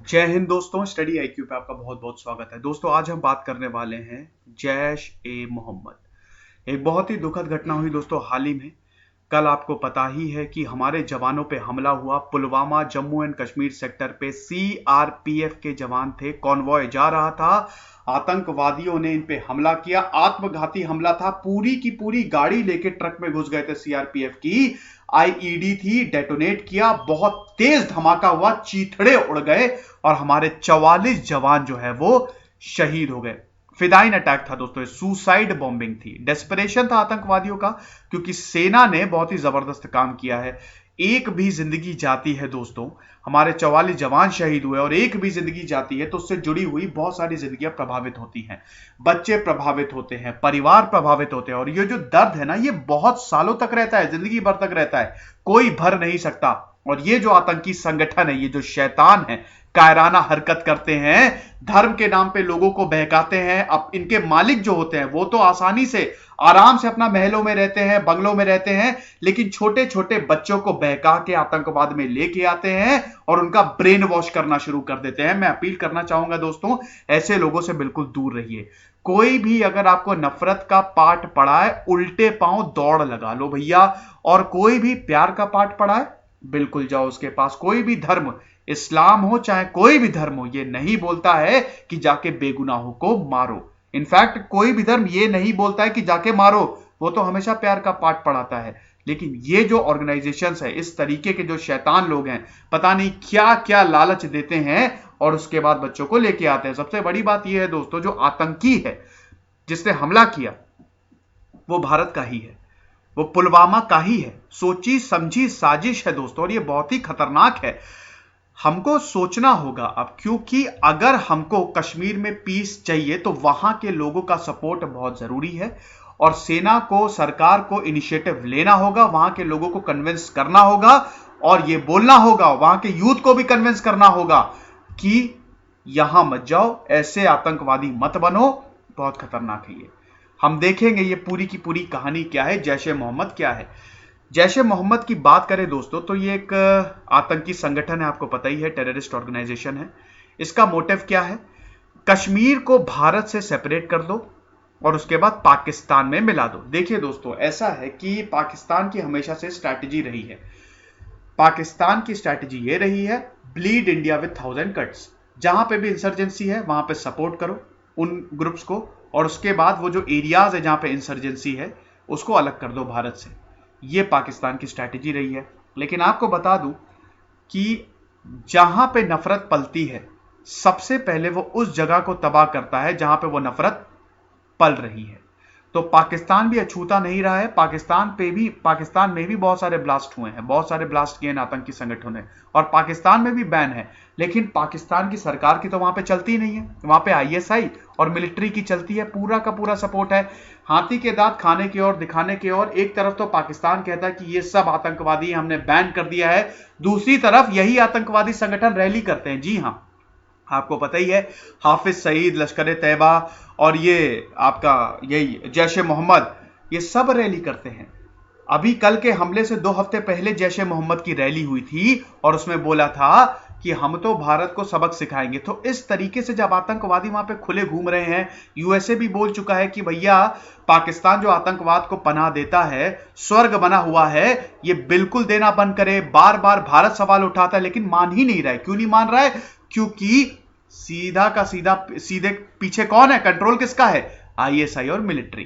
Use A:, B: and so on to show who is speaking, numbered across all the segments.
A: जय हिंद दोस्तों, study IQ पे आपका बहुत बहुत स्वागत है। दोस्तों आज हम बात करने वाले हैं जैश ए मोहम्मद। एक बहुत ही दुखद घटना हुई दोस्तों हाल ही में। कल आपको पता ही है कि हमारे जवानों पे हमला हुआ। पुलवामा जम्मू एंड कश्मीर सेक्टर पे सीआरपीएफ के जवान थे, कॉन्वॉय जा रहा था, आतंकवादियों ने इन पे हमला किया। आत्मघाती हमला था, पूरी की पूरी गाड़ी लेके ट्रक में घुस गए थे सीआरपीएफ की। आईईडी थी, डेटोनेट किया, बहुत तेज धमाका हुआ, चीथड़े उड़ गए और हमारे 44 जवान जो है वो शहीद हो गए। फिदाइन अटैक था दोस्तों, सुसाइड बॉम्बिंग थी, डेस्परेशन था आतंकवादियों का, क्योंकि सेना ने बहुत ही जबरदस्त काम किया है। एक भी जिंदगी जाती है दोस्तों, हमारे 44 जवान शहीद हुए और एक भी जिंदगी जाती है तो उससे जुड़ी हुई बहुत सारी जिंदगियां प्रभावित होती हैं, बच्चे प्रभावित होते हैं, परिवार प्रभावित होते हैं। और ये जो दर्द है ना, ये बहुत सालों तक रहता है, जिंदगी भर तक रहता है, कोई भर नहीं सकता। और ये जो आतंकी संगठन है, ये जो शैतान है, कायराना हरकत करते हैं, धर्म के नाम पे लोगों को बहकाते हैं। अब इनके मालिक जो होते हैं वो तो आसानी से आराम से अपना महलों में रहते हैं, बंगलों में रहते हैं, लेकिन छोटे छोटे बच्चों को बहका के आतंकवाद में लेके आते हैं और उनका ब्रेन वॉश करना शुरू कर देते हैं। मैं अपील करना चाहूंगा दोस्तों, ऐसे लोगों से बिल्कुल दूर रहिए। कोई भी अगर आपको नफरत का पाठ पढ़ाए, उल्टे पांव दौड़ लगा लो भैया। और कोई भी प्यार का पाठ पढ़ाए, बिल्कुल जाओ उसके पास। कोई भी धर्म, इस्लाम हो चाहे कोई भी धर्म हो, ये नहीं बोलता है कि जाके बेगुनाहों को मारो। इनफैक्ट कोई भी धर्म ये नहीं बोलता है कि जाके मारो, वो तो हमेशा प्यार का पाठ पढ़ाता है। लेकिन ये जो ऑर्गेनाइजेशंस है, इस तरीके के जो शैतान लोग हैं, पता नहीं क्या क्या लालच देते हैं और उसके बाद बच्चों को लेके आते हैं। सबसे बड़ी बात यह है दोस्तों, जो आतंकी है जिसने हमला किया वो भारत का ही है, वो पुलवामा का ही है। सोची समझी साजिश है दोस्तों, और ये बहुत ही खतरनाक है। हमको सोचना होगा अब, क्योंकि अगर हमको कश्मीर में पीस चाहिए तो वहां के लोगों का सपोर्ट बहुत जरूरी है। और सेना को, सरकार को इनिशिएटिव लेना होगा, वहां के लोगों को कन्विंस करना होगा और यह बोलना होगा, वहां के यूथ को भी कन्विंस करना होगा कि यहां मत जाओ, ऐसे आतंकवादी मत बनो, बहुत खतरनाक है ये। हम देखेंगे ये पूरी की पूरी कहानी क्या है, जैश ए मोहम्मद क्या है। जैश ए मोहम्मद की बात करें दोस्तों तो ये एक आतंकी संगठन है, आपको पता ही है, टेररिस्ट ऑर्गेनाइजेशन है। इसका मोटिव क्या है? कश्मीर को भारत से सेपरेट कर दो और उसके बाद पाकिस्तान में मिला दो। देखिए दोस्तों, ऐसा है कि पाकिस्तान की हमेशा से स्ट्रैटेजी रही है, पाकिस्तान की स्ट्रैटेजी ये रही है, ब्लीड इंडिया विद 1000 कट्स। जहां पे भी इंसर्जेंसी है वहां पे सपोर्ट करो उन ग्रुप्स को, और उसके बाद वो जो एरियाज है जहां पे इंसर्जेंसी है उसको अलग कर दो भारत से। ये पाकिस्तान की स्ट्रैटेजी रही है। लेकिन आपको बता दूं कि जहां पे नफरत पलती है, सबसे पहले वो उस जगह को तबाह करता है जहां पे वो नफरत पल रही है। तो पाकिस्तान भी अछूता नहीं रहा है। पाकिस्तान में भी बहुत सारे ब्लास्ट हुए हैं, बहुत सारे ब्लास्ट किए हैं आतंकी संगठनों ने, और पाकिस्तान में भी बैन है। लेकिन पाकिस्तान की सरकार की तो वहां पे चलती नहीं है, वहां पे आईएसआई और मिलिट्री की चलती है, पूरा का पूरा सपोर्ट है। हाथी के दांत खाने की ओर, दिखाने की ओर। एक तरफ तो पाकिस्तान कहता है कि ये सब आतंकवादी हमने बैन कर दिया है, दूसरी तरफ यही आतंकवादी संगठन रैली करते हैं। जी हां, आपको पता ही है, हाफिज सईद, लश्कर तैयबा और ये आपका यही जैश ए मोहम्मद, ये सब रैली करते हैं। अभी कल के हमले से 2 हफ्ते पहले जैश ए मोहम्मद की रैली हुई थी और उसमें बोला था कि हम तो भारत को सबक सिखाएंगे। तो इस तरीके से जब आतंकवादी वहां पे खुले घूम रहे हैं, यूएसए भी बोल चुका है कि भैया पाकिस्तान जो आतंकवाद को पनाह देता है, स्वर्ग बना हुआ है, ये बिल्कुल देना बंद करे। बार बार भारत सवाल उठाता है लेकिन मान ही नहीं रहा है। क्यों नहीं मान रहा है? क्योंकि सीधा का सीधा, सीधे पीछे कौन है, कंट्रोल किसका है? आईएसआई और मिलिट्री।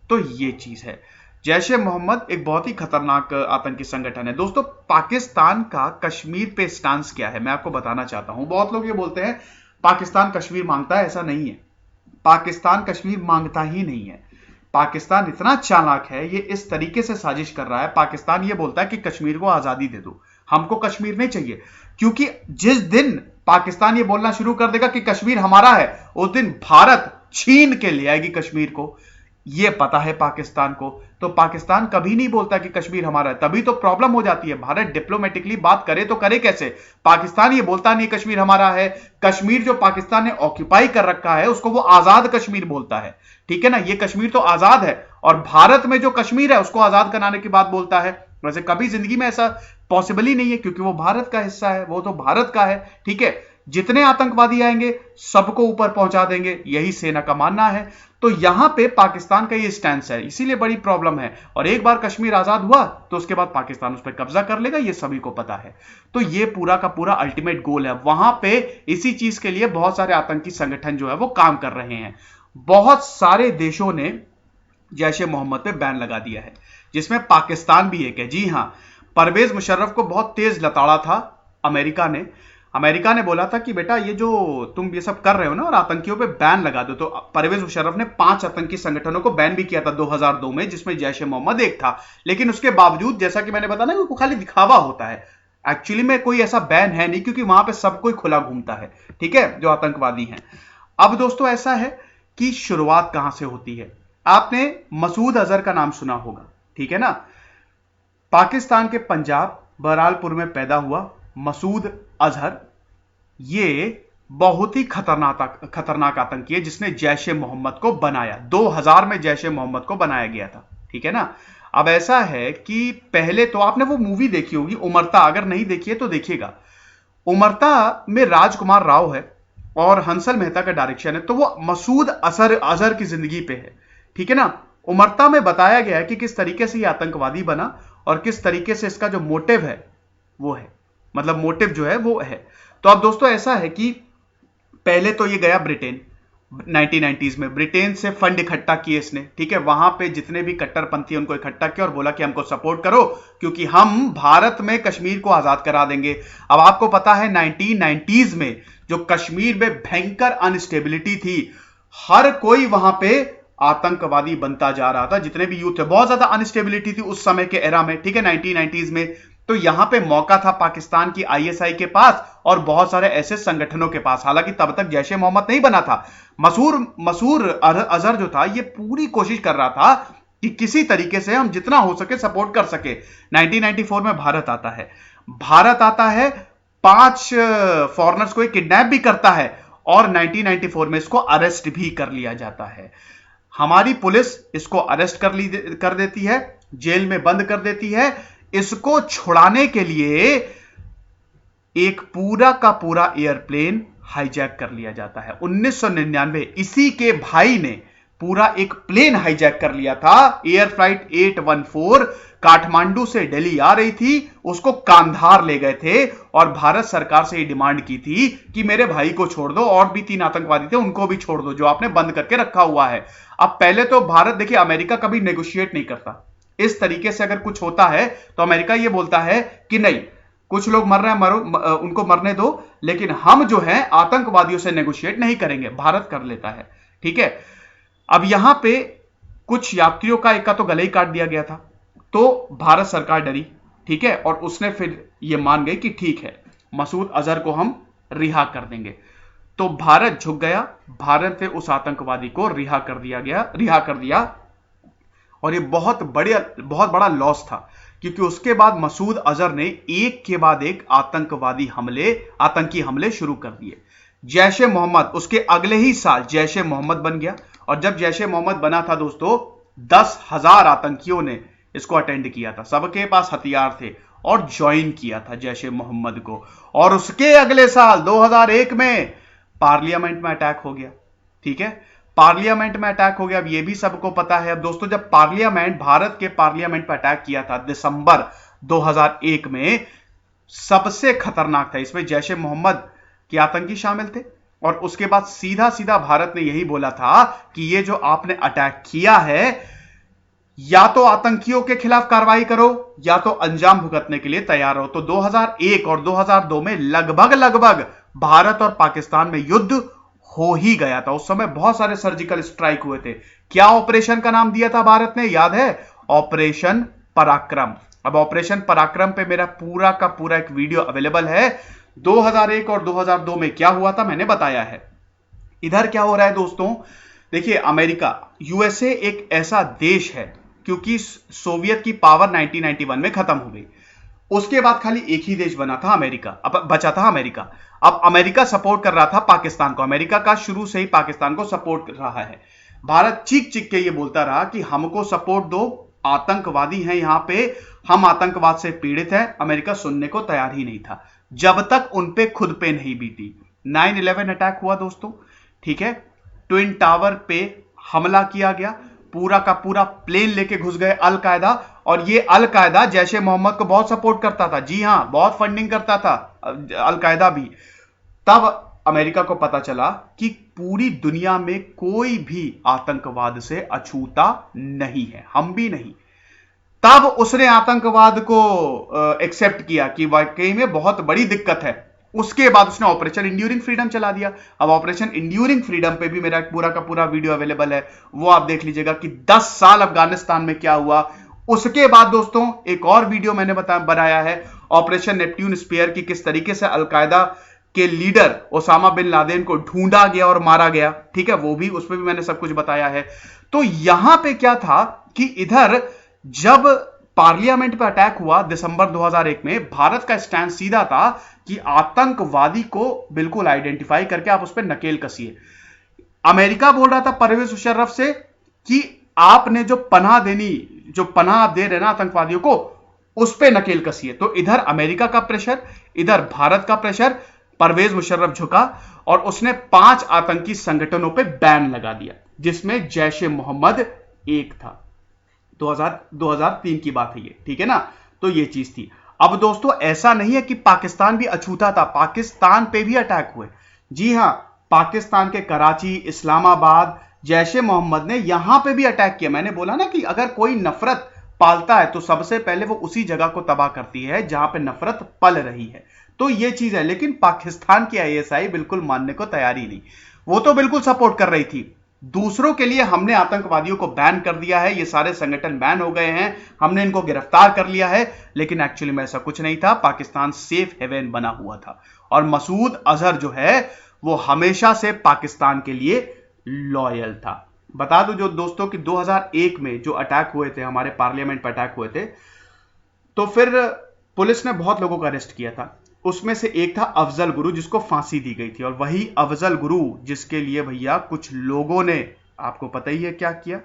A: तो ये चीज है। जैश ए मोहम्मद एक बहुत ही खतरनाक आतंकी संगठन है दोस्तों। पाकिस्तान का कश्मीर पे स्टांस क्या है मैं आपको बताना चाहता हूं। बहुत लोग ये बोलते हैं पाकिस्तान कश्मीर मांगता है, ऐसा नहीं है। पाकिस्तान कश्मीर मांगता ही नहीं है। पाकिस्तान इतना चालाक है, ये इस तरीके से साजिश कर रहा है। पाकिस्तान ये बोलता है कि कश्मीर को आजादी दे दो, हमको कश्मीर नहीं चाहिए। क्योंकि जिस दिन पाकिस्तान ये बोलना शुरू कर देगा कि कश्मीर हमारा है, उस दिन भारत छीन के ले आएगी कश्मीर को। ये पता है पाकिस्तान को। तो पाकिस्तान कभी नहीं बोलता कि कश्मीर हमारा है, तभी तो प्रॉब्लम हो जाती है। भारत डिप्लोमेटिकली बात करे तो करे कैसे? पाकिस्तान ये बोलता नहीं कश्मीर हमारा है। कश्मीर जो पाकिस्तान ने ऑक्यूपाई कर रखा है उसको वो आजाद कश्मीर बोलता है, ठीक है ना। ये कश्मीर तो आजाद है, और भारत में जो कश्मीर है उसको आजाद कराने की बात बोलता है। वैसे कभी जिंदगी में ऐसा पॉसिबल ही नहीं है, क्योंकि वो भारत का हिस्सा है, वो तो भारत का है, ठीक है। जितने आतंकवादी आएंगे सबको ऊपर पहुंचा देंगे, यही सेना का मानना है। तो यहां पे पाकिस्तान का ये स्टैंड है, इसीलिए बड़ी प्रॉब्लम है। और एक बार कश्मीर आजाद हुआ तो उसके बाद पाकिस्तान उस पर कब्जा कर लेगा, ये सभी को पता है। तो ये पूरा का पूरा अल्टीमेट गोल है। वहां पे इसी चीज के लिए बहुत सारे आतंकी संगठन जो है वो काम कर रहे हैं। बहुत सारे देशों ने जैश ए मोहम्मद पे बैन लगा दिया है, जिसमें पाकिस्तान भी एक है। जी हां, परवेज मुशर्रफ को बहुत तेज लताड़ा था अमेरिका ने बोला था कि बेटा ये जो तुम ये सब कर रहे हो ना और आतंकियों पे बैन लगा दो। तो परवेज मुशर्रफ ने 5 आतंकी संगठनों को बैन भी किया था 2002 में, जिसमें जैश ए मोहम्मद एक था। लेकिन उसके बावजूद, जैसा कि मैंने बताया ना, वो खाली दिखावा होता है, एक्चुअली में कोई ऐसा बैन है नहीं, क्योंकि वहां पे सब कोई खुला घूमता है, ठीक है, जो आतंकवादी हैं। अब दोस्तों ऐसा है कि शुरुआत कहां से होती है। आपने मसूद अजहर का नाम सुना होगा, ठीक है ना। पाकिस्तान के पंजाब बहरालपुर में पैदा हुआ मसूद अजहर, ये बहुत ही खतरनाक आतंकी है, जिसने जैश ए मोहम्मद को बनाया। 2000 में जैश ए मोहम्मद को बनाया गया था, ठीक है ना। अब ऐसा है कि पहले तो आपने वो मूवी देखी होगी उमरता, अगर नहीं देखी है तो देखिएगा। उमरता में राजकुमार राव है और हंसल मेहता का डायरेक्शन है, तो वो मसूद अजहर की जिंदगी पे है, ठीक है ना। उमरता में बताया गया है कि किस तरीके से ये आतंकवादी बना और किस तरीके से इसका जो मोटिव है वो है, मतलब मोटिव जो है वो है। तो अब दोस्तों ऐसा है कि पहले तो ये गया ब्रिटेन, 1990s में ब्रिटेन से फंड इकट्ठा किए इसने, ठीक है। वहां पे जितने भी कट्टरपंथी उनको इकट्ठा किया और बोला कि हमको सपोर्ट करो, क्योंकि हम भारत में कश्मीर को आजाद करा देंगे। अब आपको पता है 1990s में जो कश्मीर में भयंकर अनस्टेबिलिटी थी, हर कोई वहां पे आतंकवादी बनता जा रहा था, जितने भी यूथ थे। बहुत ज्यादा अनस्टेबिलिटी थी उस समय के एरा में, ठीक है, 1990s में। तो यहां पे मौका था पाकिस्तान की आईएसआई के पास और बहुत सारे ऐसे संगठनों के पास। हालांकि तब तक जैश ए मोहम्मद नहीं बना था। मसूद अजहर जो था, ये पूरी कोशिश कर रहा था कि किसी तरीके से हम जितना हो सके सपोर्ट कर सके। 1994 में भारत आता है, 5 फॉरेनर्स को किडनैप भी करता है और 1994 में इसको अरेस्ट भी कर लिया जाता है। हमारी पुलिस इसको अरेस्ट कर देती है, जेल में बंद कर देती है। इसको छुड़ाने के लिए एक पूरा का पूरा एयरप्लेन हाईजैक कर लिया जाता है। 1999 इसी के भाई ने पूरा एक प्लेन हाईजैक कर लिया था। एयर फ्लाइट 814 काठमांडू से दिल्ली आ रही थी, उसको कांधार ले गए थे और भारत सरकार से ये डिमांड की थी कि मेरे भाई को छोड़ दो, और भी 3 आतंकवादी थे उनको भी छोड़ दो जो आपने बंद करके रखा हुआ है। अब पहले तो भारत, देखिए, अमेरिका कभी नेगोशिएट नहीं करता। इस तरीके से अगर कुछ होता है तो अमेरिका ये बोलता है कि नहीं, कुछ लोग मर रहे हैं, उनको मरने दो, लेकिन हम जो है आतंकवादियों से नेगोशिएट नहीं करेंगे। भारत कर लेता है, ठीक है। अब यहां पे कुछ यात्रियों का एक का तो गले ही काट दिया गया था, तो भारत सरकार डरी, ठीक है, और उसने फिर ये मान गई कि ठीक है, मसूद अजहर को हम रिहा कर देंगे। तो भारत झुक गया, भारत ने उस आतंकवादी को रिहा कर दिया। और ये बहुत बड़ा लॉस था, क्योंकि उसके बाद मसूद अजहर ने एक के बाद एक आतंकी हमले शुरू कर दिए। जैश ए मोहम्मद उसके अगले ही साल जैश ए मोहम्मद बन गया, और जब जैश ए मोहम्मद बना था दोस्तों, 10,000 आतंकियों ने इसको अटेंड किया था, सबके पास हथियार थे और ज्वाइन किया था जैश ए मोहम्मद को। और उसके अगले साल 2001 में पार्लियामेंट में अटैक हो गया, ठीक है, पार्लियामेंट में अटैक हो गया। अब ये भी सबको पता है। अब दोस्तों, जब भारत के पार्लियामेंट पर अटैक किया था दिसंबर 2001 में, सबसे खतरनाक था, इसमें जैश ए मोहम्मद के आतंकी शामिल थे। और उसके बाद सीधा भारत ने यही बोला था कि ये जो आपने अटैक किया है, या तो आतंकियों के खिलाफ कार्रवाई करो या तो अंजाम भुगतने के लिए तैयार हो। तो 2001 और 2002 में लगभग भारत और पाकिस्तान में युद्ध हो ही गया था। उस समय बहुत सारे सर्जिकल स्ट्राइक हुए थे। क्या ऑपरेशन का नाम दिया था भारत ने, याद है? ऑपरेशन पराक्रम। अब ऑपरेशन पराक्रम पे मेरा पूरा का पूरा एक वीडियो अवेलेबल है। 2001 और 2002 में क्या हुआ था मैंने बताया है। इधर क्या हो रहा है दोस्तों, देखिए, अमेरिका, यूएसए एक ऐसा देश है, क्योंकि सोवियत की पावर 1991 में खत्म हो गई। उसके बाद खाली एक ही देश बना था, अमेरिका, अब बचा था अमेरिका। अब अमेरिका सपोर्ट कर रहा था पाकिस्तान को। अमेरिका का शुरू से ही पाकिस्तान को सपोर्ट कर रहा है। भारत चीख चीख के ये बोलता रहा कि हमको सपोर्ट दो, आतंकवादी हैं यहां पे, हम आतंकवाद से पीड़ित हैं। अमेरिका सुनने को तैयार ही नहीं था, जब तक उन पे खुद पे नहीं बीती। 9/11 अटैक हुआ दोस्तों, ठीक है। ट्विन टावर पे हमला किया गया, पूरा का पूरा प्लेन लेके घुस गए अलकायदा, और ये अलकायदा जैश ए मोहम्मद को बहुत सपोर्ट करता था, जी हां, बहुत फंडिंग करता था अलकायदा भी। तब अमेरिका को पता चला कि पूरी दुनिया में कोई भी आतंकवाद से अछूता नहीं है, हम भी नहीं। तब उसने आतंकवाद को एक्सेप्ट किया कि वाकई में बहुत बड़ी दिक्कत है। उसके बाद उसने ऑपरेशन इंड्यूरिंग फ्रीडम चला दिया। अब ऑपरेशन इंड्यूरिंग फ्रीडम पे भी मेरा पूरा का पूरा वीडियो अवेलेबल है, वो आप देख लीजिएगा कि 10 साल अफगानिस्तान में क्या हुआ। उसके बाद दोस्तों एक और वीडियो मैंने बनाया है ऑपरेशन नेपट्यून स्पेयर की, किस तरीके से अलकायदा के लीडर ओसामा बिन लादेन को ढूंढा गया और मारा गया, ठीक है, वो भी, उस पर भी मैंने सब कुछ बताया है। तो यहां पे क्या था कि इधर जब पार्लियामेंट पे अटैक हुआ दिसंबर 2001 में, भारत का स्टैंड सीधा था कि आतंकवादी को बिल्कुल आइडेंटिफाई करके आप उस पर नकेल कसिए। अमेरिका बोल रहा था परवेज मुशर्रफ से कि आपने जो पनाह आप दे रहे ना आतंकवादियों को, उस पर नकेल कसिए। तो इधर अमेरिका का प्रेशर, इधर भारत का प्रेशर, परवेज मुशर्रफ झुका और उसने 5 आतंकी संगठनों पे बैन लगा दिया, जिसमें जैश ए मोहम्मद एक था। 2003 की बात है ये, ठीक है ना। तो ये चीज थी। अब दोस्तों ऐसा नहीं है कि पाकिस्तान भी अछूता था, पाकिस्तान पे भी अटैक हुए, जी हां, पाकिस्तान के कराची, इस्लामाबाद, जैश ए मोहम्मद ने यहां पे भी अटैक किया। मैंने बोला ना कि अगर कोई नफरत पालता है तो सबसे पहले वो उसी जगह को तबाह करती है जहां पे नफरत पल रही है। तो ये चीज है, लेकिन पाकिस्तान की आईएसआई बिल्कुल मानने को तैयार ही नहीं, वो तो बिल्कुल सपोर्ट कर रही थी। दूसरों के लिए हमने आतंकवादियों को बैन कर दिया है, ये सारे संगठन बैन हो गए हैं, हमने इनको गिरफ्तार कर लिया है, लेकिन एक्चुअली में ऐसा कुछ नहीं था। पाकिस्तान सेफ हेवन बना हुआ था और मसूद अजहर जो है वो हमेशा से पाकिस्तान के लिए लॉयल था। बता दूं जो दोस्तों कि 2001 में जो अटैक हुए थे, हमारे पार्लियामेंट पर अटैक हुए थे, तो फिर पुलिस ने बहुत लोगों को अरेस्ट किया था। उसमें से एक था अफजल गुरु, जिसको फांसी दी गई थी। और वही अफजल गुरु जिसके लिए भैया कुछ लोगों ने, आपको पता ही है क्या किया,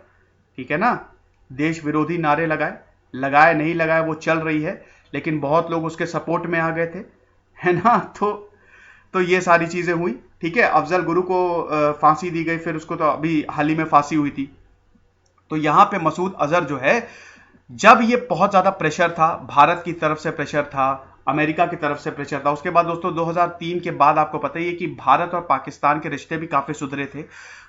A: ठीक है ना, देश विरोधी नारे लगाए नहीं लगाए वो चल रही है, लेकिन बहुत लोग उसके सपोर्ट में आ गए थे, है ना। तो ये सारी चीजें हुई, ठीक है। अफजल गुरु को फांसी दी गई, फिर उसको तो अभी हाल ही में फांसी हुई थी। तो यहां पे मसूद अजहर जो है, जब ये बहुत ज्यादा प्रेशर था, भारत की तरफ से प्रेशर था, अमेरिका की तरफ से प्रेशर था। उसके बाद दोस्तों 2003 के बाद आपको पता ही है कि भारत और पाकिस्तान के रिश्ते भी काफी सुधरे थे।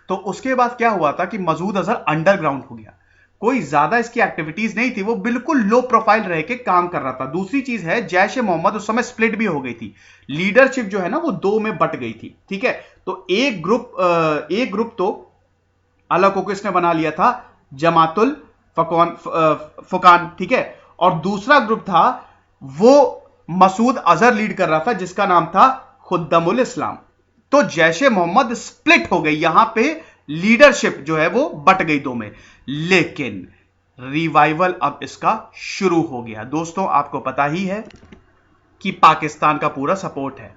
A: तो उसके बाद क्या हुआ था कि मसूद अजहर अंडरग्राउंड हो गया, कोई ज्यादा इसकी एक्टिविटीज नहीं थी, वो बिल्कुल लो प्रोफाइल रह के काम कर रहा था। दूसरी चीज है, जैश ए मोहम्मद उस समय स्प्लिट भी हो गई थी, लीडरशिप जो है ना वो 2 में बट गई थी, ठीक है। तो एक ग्रुप तो अलग होकर इसने बना लिया था, जमातुल फुकान, ठीक है, और दूसरा ग्रुप था वो मसूद अजहर लीड कर रहा था, जिसका नाम था खुद्दमुल इस्लाम। तो जैश ए मोहम्मद स्प्लिट हो गई, यहां पे लीडरशिप जो है वो बट गई 2 में, लेकिन रिवाइवल अब इसका शुरू हो गया। दोस्तों आपको पता ही है कि पाकिस्तान का पूरा सपोर्ट है।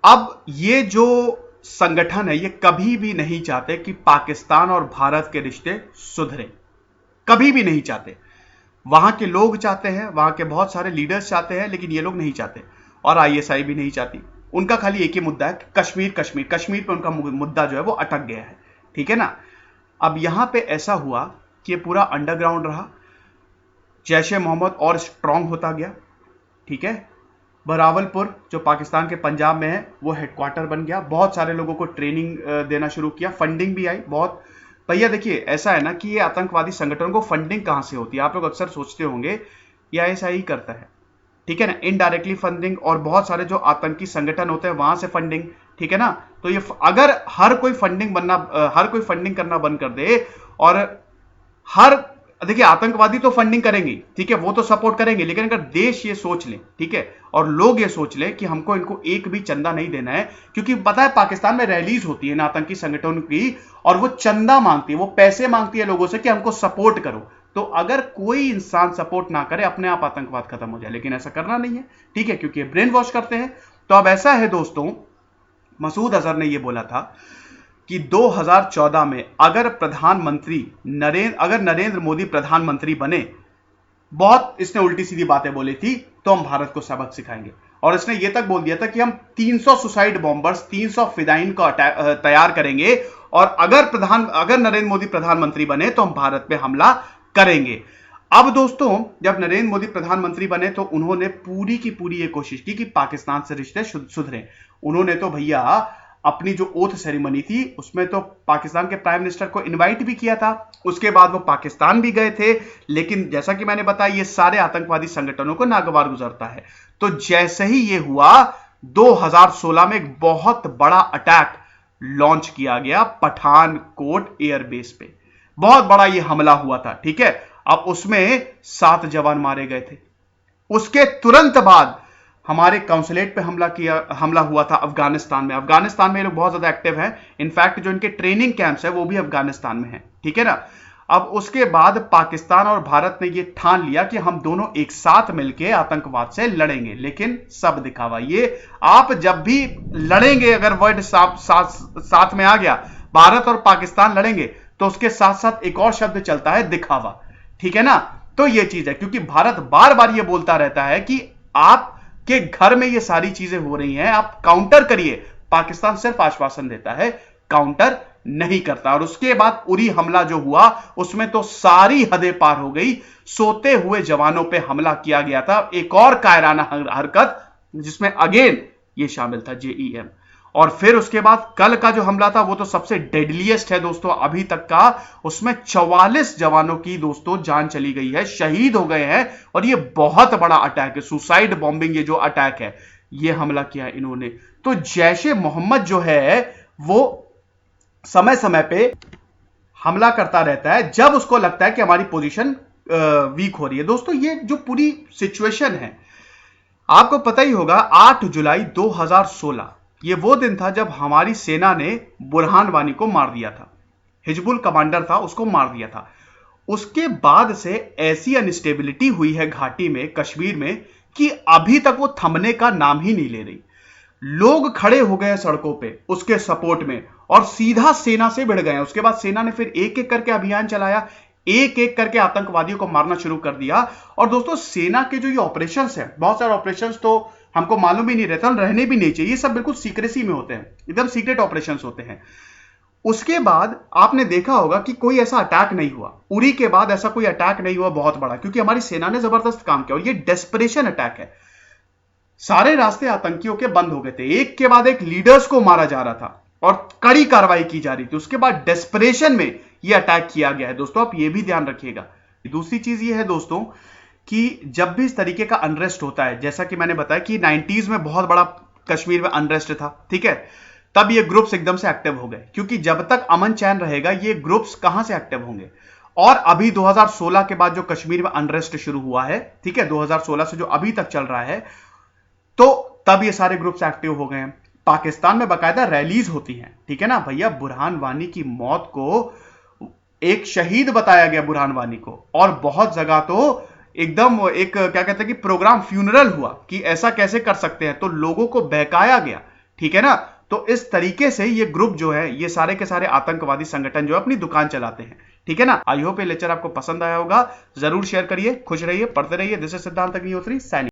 A: अब ये जो संगठन है ये कभी भी नहीं चाहते कि पाकिस्तान और भारत के रिश्ते सुधरे, कभी भी नहीं चाहते। वहां के लोग चाहते हैं, वहां के बहुत सारे लीडर्स चाहते हैं, लेकिन ये लोग नहीं चाहते, और आईएसआई भी नहीं चाहती। उनका खाली एक ही मुद्दा है, कश्मीर पे उनका मुद्दा जो है वो अटक गया है, ठीक है ना। अब यहां पे ऐसा हुआ कि ये पूरा अंडरग्राउंड रहा, जैश ए मोहम्मद और स्ट्रांग होता गया, ठीक है। बरावलपुर जो पाकिस्तान के पंजाब में है वो हेडक्वार्टर बन गया, बहुत सारे लोगों को ट्रेनिंग देना शुरू किया, फंडिंग भी आई बहुत। भैया देखिए ऐसा है ना कि ये आतंकवादी संगठन को फंडिंग कहां से होती है, आप लोग अक्सर सोचते होंगे ये ऐसा ही करता है, ठीक है ना, इनडायरेक्टली फंडिंग, और बहुत सारे जो आतंकी संगठन होते हैं वहां से फंडिंग, ठीक है ना। तो ये अगर हर कोई फंडिंग करना बंद कर दे, और देखिए आतंकवादी तो फंडिंग करेंगे, ठीक है, वो तो सपोर्ट करेंगे, लेकिन अगर देश ये सोच ले, ठीक है, और लोग ये सोच ले कि हमको इनको एक भी चंदा नहीं देना है, क्योंकि पता है पाकिस्तान में रैलीज होती है ना आतंकी संगठनों की, और वो चंदा मांगती है, वो पैसे मांगती है लोगों से कि हमको सपोर्ट करो। तो अगर कोई इंसान सपोर्ट ना करे, अपने आप आतंकवाद खत्म हो जाए, लेकिन ऐसा करना नहीं है, ठीक है, क्योंकि ब्रेन वॉश करते हैं। तो अब ऐसा है दोस्तों, मसूद अजहर ने यह बोला था कि 2014 में अगर नरेंद्र मोदी प्रधानमंत्री बने, बहुत इसने उल्टी सीधी बातें बोली थी, तो हम भारत को सबक सिखाएंगे। और इसने यह तक बोल दिया था कि हम 300 सुसाइड बॉम्बर्स, 300 फिदाइन को तैयार करेंगे और अगर नरेंद्र मोदी प्रधानमंत्री बने तो हम भारत पे हमला करेंगे। अब दोस्तों जब नरेंद्र मोदी प्रधानमंत्री बने तो उन्होंने पूरी की पूरी ये कोशिश की कि पाकिस्तान से रिश्ते सुधरे। उन्होंने तो भैया अपनी जो ओथ सेरेमनी थी उसमें तो पाकिस्तान के प्राइम मिनिस्टर को इनवाइट भी किया था, उसके बाद वो पाकिस्तान भी गए थे, लेकिन जैसा कि मैंने बताया ये सारे आतंकवादी संगठनों को नागवार गुजरता है। तो जैसे ही ये हुआ 2016 में एक बहुत बड़ा अटैक लॉन्च किया गया पठानकोट एयरबेस पे, बहुत बड़ा ये हमला हुआ था, ठीक है। अब उसमें 7 जवान मारे गए थे। उसके तुरंत बाद हमारे काउंसुलेट पे हमला हुआ था अफगानिस्तान में। अफगानिस्तान में ये लोग बहुत ज्यादा एक्टिव हैं, इनफैक्ट जो इनके ट्रेनिंग कैंप्स है वो भी अफगानिस्तान में है, ठीक है ना। अब उसके बाद पाकिस्तान और भारत ने ये ठान लिया कि हम दोनों एक साथ मिलकर आतंकवाद से लड़ेंगे, लेकिन सब दिखावा। ये आप जब भी लड़ेंगे, अगर वर्ड साथ में आ गया, भारत और पाकिस्तान लड़ेंगे तो उसके साथ साथ एक और शब्द चलता है दिखावा, ठीक है ना। तो ये चीज है, क्योंकि भारत बार बार ये बोलता रहता है कि आपके घर में ये सारी चीजें हो रही हैं, आप काउंटर करिए। पाकिस्तान सिर्फ आश्वासन देता है, काउंटर नहीं करता। और उसके बाद उरी हमला जो हुआ उसमें तो सारी हदें पार हो गई, सोते हुए जवानों पे हमला किया गया था। एक और कायराना हरकत जिसमें अगेन ये शामिल था JEM। और फिर उसके बाद कल का जो हमला था वो तो सबसे डेडलीस्ट है दोस्तों अभी तक का। उसमें 44 जवानों की दोस्तों जान चली गई है, शहीद हो गए हैं। और ये बहुत बड़ा अटैक है, सुसाइड बॉम्बिंग, ये जो अटैक है ये हमला किया इन्होंने। तो जैश ए मोहम्मद जो है वो समय समय पे हमला करता रहता है जब उसको लगता है कि हमारी पोजीशन वीक हो रही है। दोस्तों ये जो पूरी सिचुएशन है आपको पता ही होगा, 8 जुलाई 2016 ये वो दिन था जब हमारी सेना ने बुरहान वानी को मार दिया था। हिजबुल कमांडर था, उसको मार दिया था। उसके बाद से ऐसी अनस्टेबिलिटी हुई है घाटी में, कश्मीर में, कि अभी तक वो थमने का नाम ही नहीं ले रही। लोग खड़े हो गए सड़कों पे उसके सपोर्ट में और सीधा सेना से भिड़ गए। उसके बाद सेना ने फिर एक एक करके अभियान चलाया, एक एक करके आतंकवादियों को मारना शुरू कर दिया। और दोस्तों सेना के जो ये ऑपरेशंस है, बहुत सारे ऑपरेशंस तो हमको मालूम ही नहीं रहता, रहने भी नहीं चाहिए, सब बिल्कुल सीक्रेसी में होते हैं, एकदम सीक्रेट ऑपरेशंस होते हैं। उसके बाद आपने देखा होगा कि कोई ऐसा अटैक नहीं हुआ, उरी के बाद ऐसा कोई अटैक नहीं हुआ बहुत बड़ा, क्योंकि हमारी सेना ने जबरदस्त काम किया। और ये डेस्परेशन अटैक है, सारे रास्ते आतंकियों के बंद हो गए थे, एक के बाद एक लीडर्स को मारा जा रहा था और कड़ी कार्रवाई की जा रही थी। उसके बाद डेस्परेशन में यह अटैक किया गया है दोस्तों, आप ये भी ध्यान रखिएगा। दूसरी चीज ये है दोस्तों कि जब भी इस तरीके का अनरेस्ट होता है, जैसा कि मैंने बताया कि 90s में बहुत बड़ा कश्मीर में अनरेस्ट था, ठीक है, तब ये ग्रुप्स एकदम से एक्टिव हो गए, क्योंकि जब तक अमन चैन रहेगा ये ग्रुप्स कहां से एक्टिव होंगे। और अभी 2016 के बाद जो कश्मीर में अनरेस्ट शुरू हुआ है, ठीक है, 2016 से जो अभी तक चल रहा है, तो तब ये सारे ग्रुप्स एक्टिव हो गए हैं। पाकिस्तान में बाकायदा रैलीज होती हैं, ठीक है ना भैया। बुरहान वानी की मौत को एक शहीद बताया गया, बुरहान वानी को, और बहुत जगह तो एकदम एक क्या कहते हैं कि प्रोग्राम फ्यूनरल हुआ कि ऐसा कैसे कर सकते हैं, तो लोगों को बहकाया गया, ठीक है ना। तो इस तरीके से ये ग्रुप जो है, ये सारे के सारे आतंकवादी संगठन जो है अपनी दुकान चलाते हैं, ठीक है ना। आई होप ये लेक्चर आपको पसंद आया होगा, जरूर शेयर करिए, खुश रहिए, पढ़ते रहिए। दिस इज सिद्धांत अग्निहोत्री, साइनिंग।